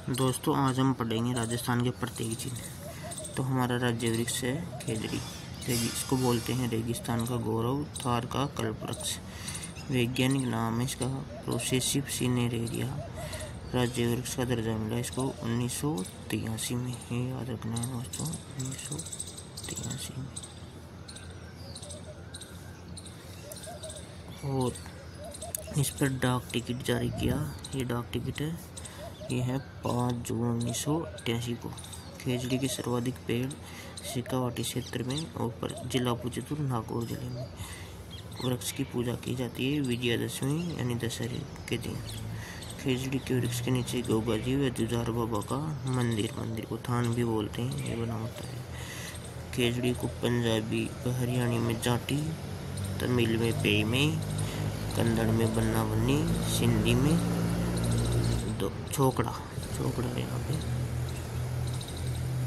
दोस्तों आज हम पढ़ेंगे राजस्थान के प्रतीक चिन्ह। तो हमारा राज्य वृक्ष है खेजड़ी। इसको बोलते हैं रेगिस्तान का गौरव, थार का कल्पवृक्ष। वैज्ञानिक नाम है इसका प्रोसेसिव सिनेरेरिया। राज्य वृक्ष का दर्जा मिला इसको 1983 में। ये याद रखना है दोस्तों, 1983 में। और इस पर डाक टिकट जारी किया। ये डाक टिकट है, ये है 5 जून 1988 को। खेजड़ी के सर्वाधिक पेड़ शेखावाटी क्षेत्र में और जिला पुचितुर नागौर जिले में। वृक्ष की पूजा की जाती है विजयादशमी यानी दशहरे के दिन। खेजड़ी के वृक्ष के नीचे गोगा जी व जुझार बाबा का मंदिर को थान भी बोलते हैं, ये बना होता है। खेजड़ी को पंजाबी व हरियाणी में जाटी, तमिल में पेई में, कन्नड़ में बन्ना बन्नी, सिंधी में छोकड़ा है यहाँ पे।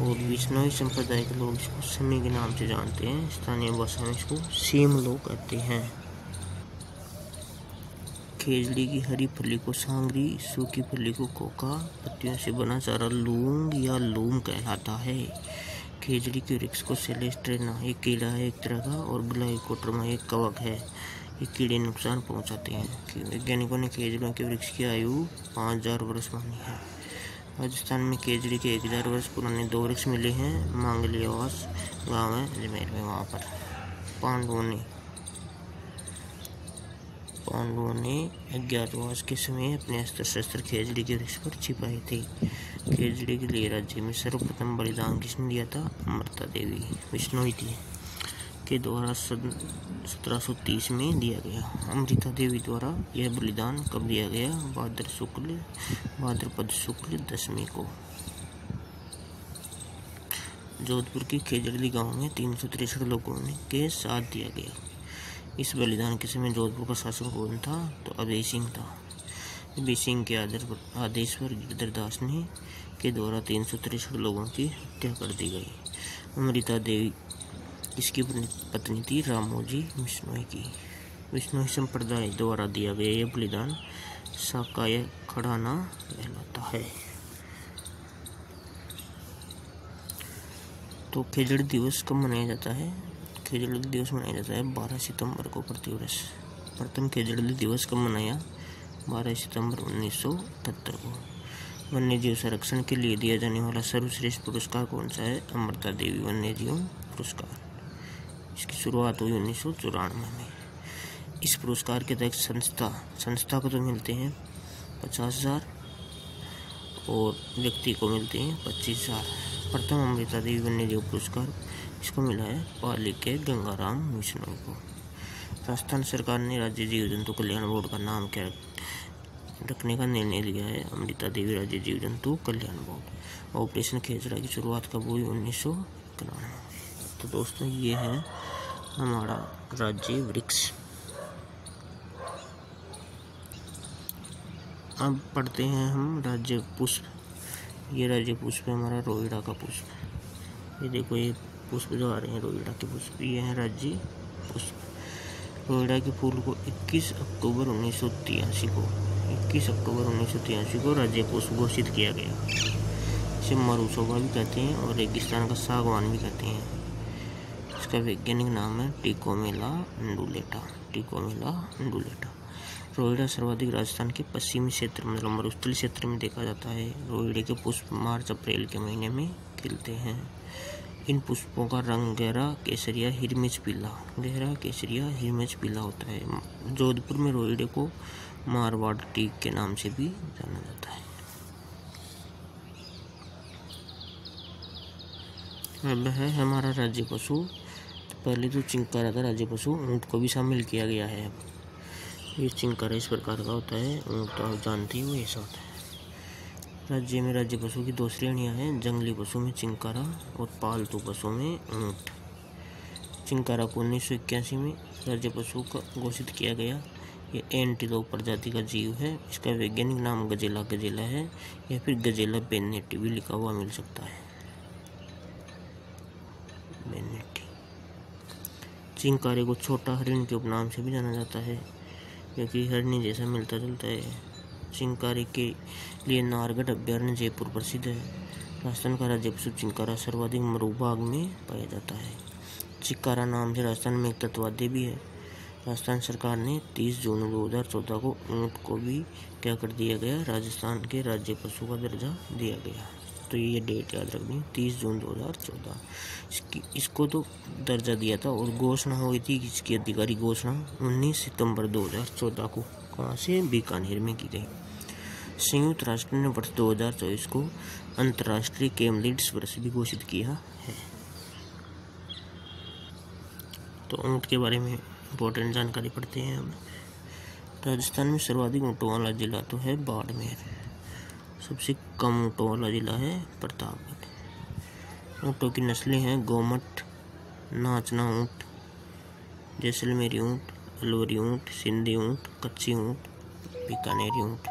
और विष्णोई संप्रदाय के लोग इसको समी के नाम से जानते हैं। स्थानीय भाषा में इसको सीम लोग कहते हैं। खेजड़ी की हरी फली को सांगरी, सूखी फली को कोका, पत्तियों से बना चारा लूंग या लूम कहलाता है। खेजड़ी के वृक्ष को सेलेस्ट्रेना एक कीड़ा है एक तरह का, और ग्लाइकोटर्मा एक कवक है। ये कीड़े नुकसान पहुंचाते हैं। वैज्ञानिकों ने खेजड़ियों के वृक्ष की आयु 5000 वर्ष मानी है। राजस्थान में खेजड़ी के 1000 वर्ष पुराने 2 वृक्ष मिले हैं। मांगलियावास गांव है अजमेर में। वहाँ पर पांडवों ने अज्ञातवास के समय अपने अस्त्र शस्त्र खेजड़ी के वृक्ष पर छिपाए थे। खेजड़ी के लिए राज्य में सर्वप्रथम बलिदान किसने दिया था? अमृता देवी विष्णोई थी के द्वारा 1730 में दिया गया। अमृता देवी द्वारा यह बलिदान कब दिया गया? भाद्रपद शुक्ल दशमी को। जोधपुर के खेजड़ी गांव में 363 लोगों के साथ दिया गया। इस बलिदान के समय जोधपुर का शासक कौन था? तो अभय सिंह था। अभय सिंह के आदेश पर गिरधर दास ने के द्वारा 363 लोगों की हत्या कर दी गई। अमृता देवी इसकी पत्नी थी रामोजी विष्णोई की। विष्णोई संप्रदाय द्वारा दिया गया यह बलिदान साकाय खड़ाना कहलाता है। तो खेजड़ी दिवस कब मनाया जाता है? खेजड़ी दिवस मनाया जाता है 12 सितंबर को प्रतिवर्ष। प्रथम खेजड़ी दिवस कब मनाया? 12 सितंबर 1978 को। वन्य जीव संरक्षण के लिए दिया जाने वाला सर्वश्रेष्ठ पुरस्कार कौन सा है? अमृता देवी वन्य जीव पुरस्कार। इसकी शुरुआत हुई 1994 में। इस पुरस्कार के तहत संस्था को तो मिलते हैं 50,000 और व्यक्ति को मिलते हैं 25,000। प्रथम अमृता देवी वन्य जीव पुरस्कार इसको मिला है पाली के गंगाराम विष्णोई को। राजस्थान सरकार ने राज्य जीव जंतु कल्याण बोर्ड का नाम क्या रखने का निर्णय लिया है? अमृता देवी राज्य जीव जंतु कल्याण बोर्ड। ऑपरेशन खेजड़ा की शुरुआत कब हुई? 1991। तो दोस्तों ये है हमारा राज्य वृक्ष। अब पढ़ते हैं हम राज्य पुष्प। ये राज्य पुष्प है हमारा रोइड़ा का पुष्प। ये देखो ये पुष्प जो आ रहे हैं रोइड़ा के पुष्प, ये है राज्य पुष्प। रोइड़ा के फूल को 21 अक्टूबर 1983 को राज्य पुष्प घोषित किया गया। इसे मरुशोभा भी कहते हैं और रेगिस्तान का सागवान भी कहते हैं। इसका वैज्ञानिक नाम है टिकोमेला अंडुलेटा। रोइड़ा सर्वाधिक राजस्थान के पश्चिमी क्षेत्र मतलब मरुस्थलीय क्षेत्र में देखा जाता है। रोइड़े के पुष्प मार्च अप्रैल के महीने में खिलते हैं। इन पुष्पों का रंग गहरा केसरिया हिरमिच पीला होता है। जोधपुर में रोइड़े को मारवाड़ टीक के नाम से भी जाना जाता है। अब है हमारा राज्य पशु। पहले तो चिंकारा था राज्य पशु, ऊँट को भी शामिल किया गया है। अब ये चिंकारा इस प्रकार का होता है, ऊँट तो आप जानते हो ऐसा होता है। राज्य में राज्य पशु की 2 श्रेणियाँ हैं। जंगली पशु में चिंकारा और पालतू पशु में ऊँट। चिंकारा को 1981 में राज्य पशु का घोषित किया गया। ये एंटीलोप प्रजाति का जीव है। इसका वैज्ञानिक नाम गजेला है या फिर गजेला बेनेटी भी लिखा हुआ मिल सकता है। चिंकारे को छोटा हरिण के उपनाम से भी जाना जाता है क्योंकि हरिणी जैसा मिलता जुलता है। चिंकारे के लिए नाहरगढ़ अभ्यारण्य जयपुर प्रसिद्ध है। राजस्थान का राज्य पशु चिंकारा सर्वाधिक मरुभाग में पाया जाता है। चिंकारा नाम से राजस्थान में एक तटवाद्य भी है। राजस्थान सरकार ने 30 जून 2014 को ऊँट को भी क्या कर दिया गया, राजस्थान के राज्य पशु का दर्जा दिया गया। तो ये डेट याद रखनी, 30 जून 2014 इसको तो दर्जा दिया था। और घोषणा हुई थी इसकी आधिकारिक घोषणा 19 सितंबर 2014 को कहाँ से, बीकानेर में की गई। संयुक्त राष्ट्र ने वर्ष 2024 को अंतर्राष्ट्रीय कैमलिड्स वर्ष भी घोषित किया है। तो ऊँट के बारे में इम्पोर्टेंट जानकारी पढ़ते हैं हम। राजस्थान में सर्वाधिक ऊँटों वाला जिला तो है बाड़मेर। सबसे कम ऊँटों वाला जिला है प्रतापगढ़। ऊँटों की नस्लें हैं गोमट, नाचना ऊँट, जैसलमेरी ऊँट, अलवरी ऊँट, सिंधी ऊँट, कच्ची ऊँट, बीकानेरी ऊँट।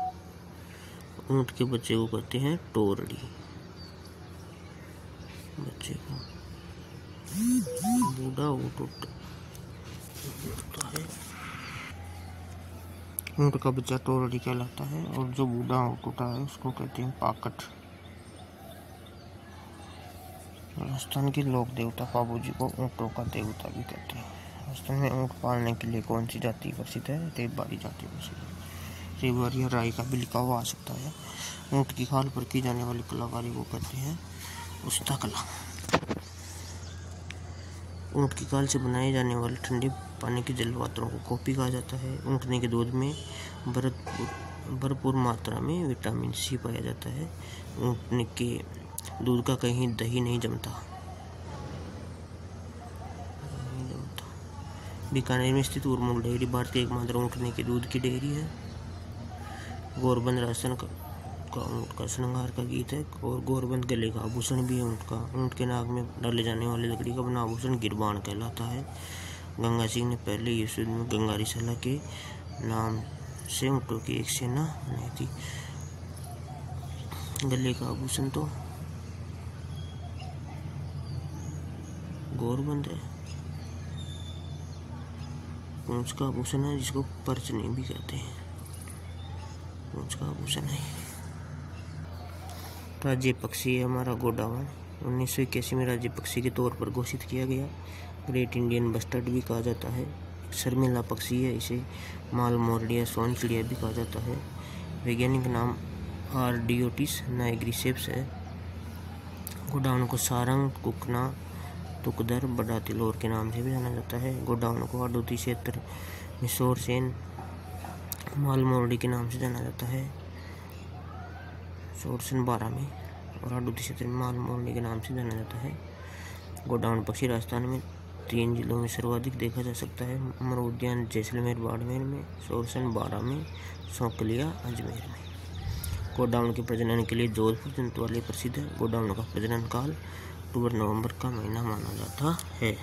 ऊँट के बच्चे को कहते हैं टोरड़ी। बच्चे को बूढ़ा ऊँट होता है। ऊँट का बच्चा टोरड़ी कहलाता है और जो बूढ़ा ऊँट होता है उसको कहते हैं पाकट। राजस्थान के लोक देवता पाबूजी को ऊँटों का देवता भी कहते हैं। राजस्थान में ऊँट पालने के लिए कौन सी जाति प्रसिद्ध है, रेबबारी जाति प्रसिद्ध है। रेबबारी या राई का भी लिखा हुआ आ सकता है। ऊँट की खाल पर की जाने वाली कलाकारी को कहते हैं उस्ता कला। ऊँट की खाल से बनाए जाने वाले ठंडे पानी के जल पात्रों को कॉफी कहा जाता है। ऊँटने के दूध में भरपूर मात्रा में विटामिन सी पाया जाता है। ऊँटने के दूध का कहीं दही नहीं जमता। बीकानेर में स्थित उर्मुल डेयरी भारत की एकमात्र ऊँटने के दूध की डेयरी है। गौरबंद राजस्थान का ऊँट का श्रृंगार का गीत है और गौरबंद गले का आभूषण भी है ऊँट का। ऊँट के नाक में डाले जाने वाली लकड़ी का बना आभूषण गिरबान कहलाता है। गंगा सिंह ने पहले विश्व युद्ध में गंगारी सला के नाम से ऊँटों की एक सेना बनाई थी। गले का आभूषण तो गौरबंद है। पूंछ का आभूषण है जिसको परचनी भी कहते हैं। पूंछ का आभूषण है। राज्य पक्षी है हमारा गोडावण। 1981 में राज्य पक्षी के तौर पर घोषित किया गया। ग्रेट इंडियन बस्टर्ड भी कहा जाता है। शर्मिला पक्षी है, इसे माल मोरडिया सोन चिड़िया भी कहा जाता है। वैज्ञानिक नाम आर्डियोटिस नाइग्रिसेप्स है। गोडावण को सारंग, कुकना, तुकदर, बड़ा तिलोर के नाम से भी जाना जाता है। गोडावण को हाडोती क्षेत्र में शोरसेन, माल मोरडी के नाम से जाना जाता है। शोरसेन 12 में और हाडोती क्षेत्र में माल मोरडी के नाम से जाना जाता है। गोडावण पक्षी राजस्थान में 3 जिलों में सर्वाधिक देखा जा सकता है। अमर उद्यान जैसलमेर बाड़मेर में, शोरसेन 12 में, सौकलिया अजमेर में। गोडावण के प्रजनन के लिए जोधपुर जंतुवालय प्रसिद्ध है। गोडावण का प्रजनन काल अक्टूबर-नवंबर का महीना माना जाता है।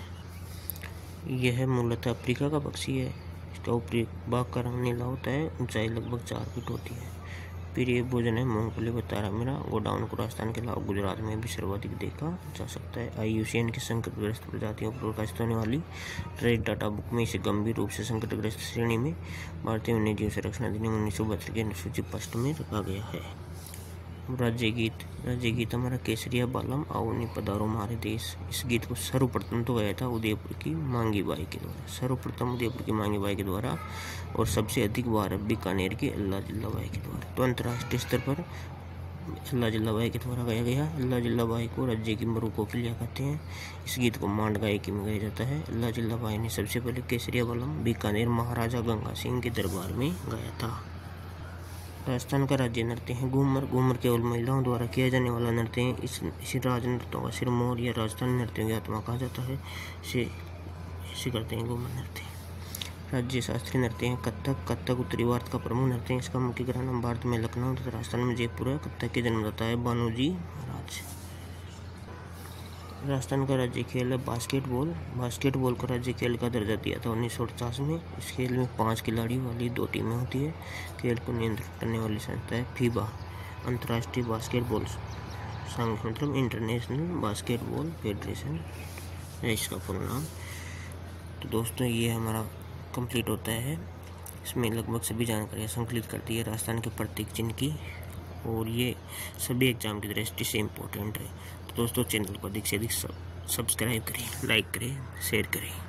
यह मूलतः अफ्रीका का पक्षी है। इसका ऊपरी भाग का रंग नीला होता है। ऊंचाई लगभग 4 फीट होती है। प्रिय भोजन है मूंगफली व तारा मीरा। गोडावण को राजस्थान के अलावा गुजरात में भी सर्वाधिक देखा जा सकता है। IUCN की संकटग्रस्त प्रजातियों पर प्रकाशित होने वाली ट्रेड डाटा बुक में इसे गंभीर रूप से संकटग्रस्त श्रेणी में भारतीय वन्यजीव संरक्षण अधिनियम 1972 के अनुसूची 1 में रखा गया है। राज्य गीत हमारा केसरिया बालम आओ नी पधारो हमारे देश। इस गीत को सर्वप्रथम तो गाया था उदयपुर की मांगी बाई के द्वारा। सर्वप्रथम उदयपुर की मांगी बाई के द्वारा और सबसे अधिक बार बीकानेर के अल्लाह जिल्ला बाई के द्वारा। तो अंतर्राष्ट्रीय स्तर पर अल्लाह जिल्ला बाई के द्वारा गाया गया। अल्लाह जिल्ला बाई को राज्य की मरु कोकिलिया कहते हैं। इस गीत को मांड गायकी में गाया जाता है। अल्लाह जिल्ला बाई ने सबसे पहले केसरिया बालम बीकानेर महाराजा गंगा सिंह के दरबार में गाया था। राजस्थान का राज्य नृत्य है घूमर। घूमर केवल महिलाओं द्वारा किया जाने वाला नृत्य है। इसे राज नृत्यों का सिरमौर या राजस्थानी नृत्यों की आत्मा कहा जाता है। इसे करते हैं घूमर नृत्य। राज्य शास्त्रीय नृत्य है कथक। कथक उत्तरी भारत का प्रमुख नृत्य है। इसका मुख्य ग्रहण भारत में लखनऊ तथा राजस्थान में जयपुर है। कथक के जन्मदाता है बानूजी महाराज। राजस्थान का राज्य खेल है बास्केटबॉल। बास्केटबॉल को राज्य खेल का दर्जा दिया था 1949 में। इस खेल में 5 खिलाड़ी वाली 2 टीमें होती है। खेल को नियंत्रित करने वाली संस्था है फीबा, अंतर्राष्ट्रीय बास्केटबॉल संघ, मतलब इंटरनेशनल बास्केटबॉल फेडरेशन है इसका पूरा नाम। तो दोस्तों ये हमारा कंप्लीट होता है इसमें लगभग सभी जानकारियाँ संकलित करती है राजस्थान के प्रतीक चिन्ह की, और ये सभी एग्जाम की दृष्टि से इम्पोर्टेंट है। तो दोस्तों चैनल को अधिक से अधिक सब्सक्राइब करें, लाइक करें, शेयर करें।